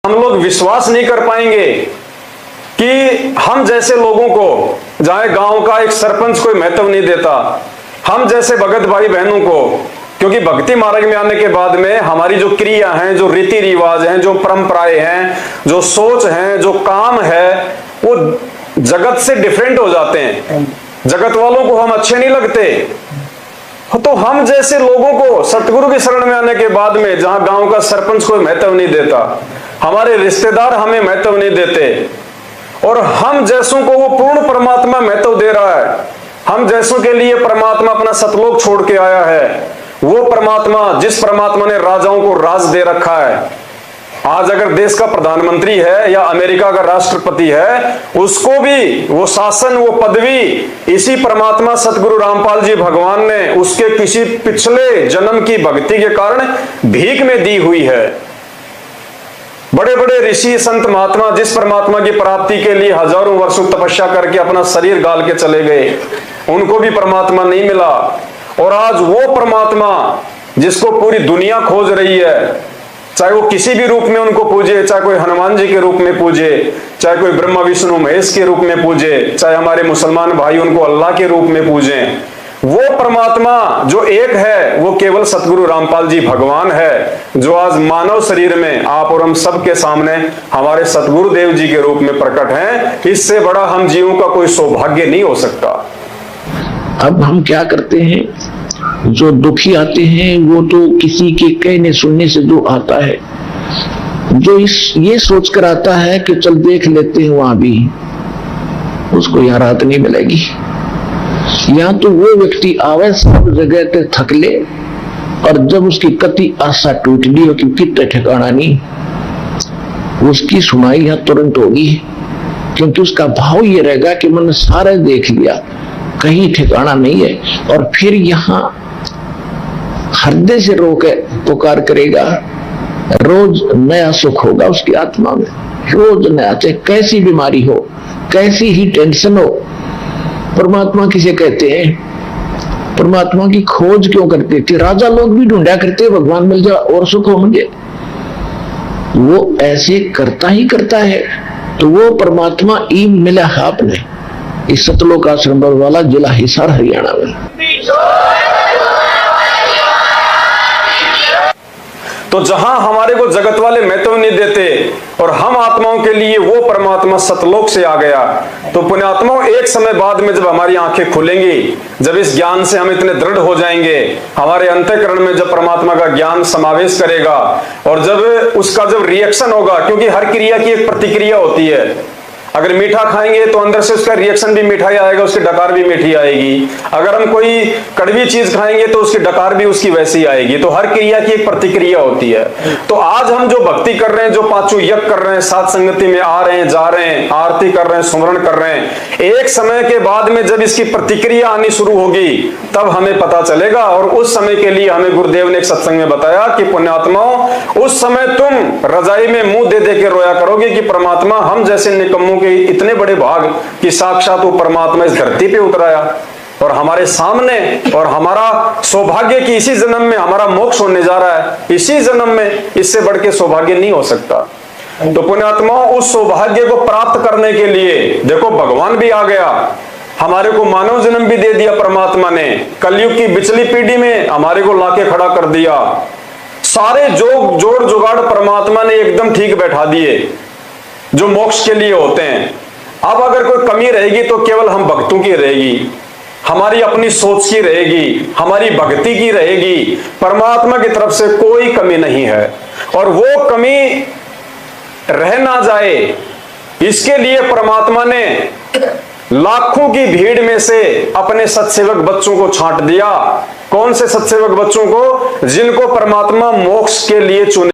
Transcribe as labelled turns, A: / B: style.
A: हम लोग विश्वास नहीं कर पाएंगे कि हम जैसे लोगों को, जहां गांव का एक सरपंच कोई महत्व नहीं देता, हम जैसे भगत भाई बहनों को, क्योंकि भक्ति मार्ग में आने के बाद में हमारी जो क्रिया हैं, जो रीति रिवाज हैं, जो परंपराएं हैं, जो सोच हैं, जो काम है, वो जगत से डिफरेंट हो जाते हैं। जगत वालों को हम अच्छे नहीं लगते, तो हम जैसे लोगों को सतगुरु की शरण में आने के बाद में, जहां गांव का सरपंच कोई महत्व नहीं देता, हमारे रिश्तेदार हमें महत्व नहीं देते, और हम जैसों को वो पूर्ण परमात्मा महत्व दे रहा है। हम जैसों के लिए परमात्मा अपना सतलोक छोड़ के आया है। वो परमात्मा, जिस परमात्मा ने राजाओं को राज दे रखा है, आज अगर देश का प्रधानमंत्री है या अमेरिका का राष्ट्रपति है, उसको भी वो शासन, वो पदवी इसी परमात्मा सतगुरु रामपाल जी भगवान ने उसके किसी पिछले जन्म की भक्ति के कारण भीख में दी हुई है। बड़े बड़े ऋषि संत महात्मा जिस परमात्मा की प्राप्ति के लिए हजारों वर्षों तपस्या करके अपना शरीर गाल के चले गए, उनको भी परमात्मा नहीं मिला। और आज वो परमात्मा जिसको पूरी दुनिया खोज रही है, चाहे वो किसी भी रूप में उनको पूजे, चाहे कोई हनुमान जी के रूप में पूजे, चाहे कोई ब्रह्मा विष्णु महेश के रूप में पूजे, चाहे हमारे मुसलमान भाई उनको अल्लाह के रूप में पूजे, वो परमात्मा जो एक है वो केवल सतगुरु रामपाल जी भगवान है, जो आज मानव शरीर में आप और हम सबके सामने हमारे सतगुरु देव जी के रूप में प्रकट हैं। इससे बड़ा हम जीवों का कोई सौभाग्य नहीं हो सकता।
B: अब हम क्या करते हैं, जो दुखी आते हैं वो तो किसी के कहने सुनने से जो आता है, जो ये सोच कर आता है कि चल देख लेते हैं वहां भी, उसको यहाँ राहत नहीं मिलेगी। या तो वो व्यक्ति आवे सब जगह पे थक ले, और जब उसकी कति आशा टूट ली हो कि कितने ठिकाना नहीं, उसकी सुनाई यहाँ तुरंत होगी, क्योंकि उसका भाव ये रहेगा कि मैंने सारे देख लिया, कहीं ठिकाना नहीं है। और फिर यहाँ हृदय से रो के पुकार करेगा, रोज नया सुख होगा उसकी आत्मा में, रोज नया, चाहे कैसी बीमारी हो, कैसी ही टेंशन हो। परमात्मा किसे कहते हैं? परमात्मा की खोज क्यों करते थे? राजा लोग भी ढूंढा करते, भगवान मिल जाए और सुख हो मुझे, वो ऐसे करता ही करता है। तो वो परमात्मा ई मिला आपने इस सतलोक आश्रम वाला, जिला हिसार, हरियाणा में।
A: तो जहां हमारे को जगत वाले महत्व नहीं देते और हम आत्माओं के लिए वो परमात्मा सतलोक से आ गया, तो पुण्यात्माओं एक समय बाद में जब हमारी आंखें खुलेंगी, जब इस ज्ञान से हम इतने दृढ़ हो जाएंगे, हमारे अंतःकरण में जब परमात्मा का ज्ञान समावेश करेगा, और जब उसका जब रिएक्शन होगा, क्योंकि हर क्रिया की एक प्रतिक्रिया होती है। अगर मीठा खाएंगे तो अंदर से उसका रिएक्शन भी मीठा ही आएगा, उसकी डकार भी मीठी आएगी। अगर हम कोई कड़वी चीज खाएंगे तो उसकी डकार भी उसकी वैसी आएगी। तो हर क्रिया की एक प्रतिक्रिया होती है। तो आज हम जो भक्ति कर रहे हैं, जो पांचों यज्ञ कर रहे हैं, सात संगति में आ रहे हैं, जा रहे हैं, आरती कर रहे हैं, सुमरण कर रहे हैं, एक समय के बाद में जब इसकी प्रतिक्रिया आनी शुरू होगी तब हमें पता चलेगा। और उस समय के लिए हमें गुरुदेव ने एक सत्संग में बताया कि पुण्यात्माओं, उस समय तुम रजाई में मुंह दे दे के रोया करोगे कि परमात्मा, हम जैसे निकम्मों के इतने बड़े भाग कि साक्षात वो परमात्मा इस धरती पे उतराया और हमारे सामने, और हमारा सौभाग्य कि इसी जन्म में हमारा मोक्ष होने जा रहा है, इसी जन्म में, इससे बढ़ के सौभाग्य नहीं हो सकता। तो पुण्यात्माओं, उस सौभाग्य को प्राप्त करने के लिए देखो भगवान भी आ गया, हमारे को मानव जन्म भी दे दिया परमात्मा ने, कलयुग की बिचली पीढ़ी में हमारे को लाके खड़ा कर दिया, सारे जोड़ जुगाड़ परमात्मा ने एकदम ठीक बैठा दिए जो मोक्ष के लिए होते हैं। अब अगर कोई कमी रहेगी तो केवल हम भक्तों की रहेगी, हमारी अपनी सोच की रहेगी, हमारी भक्ति की रहेगी। परमात्मा की तरफ से कोई कमी नहीं है, और वो कमी रह ना जाए इसके लिए परमात्मा ने लाखों की भीड़ में से अपने सत्सेवक बच्चों को छांट दिया। कौन से सत्सेवक बच्चों को? जिनको परमात्मा मोक्ष के लिए चुने।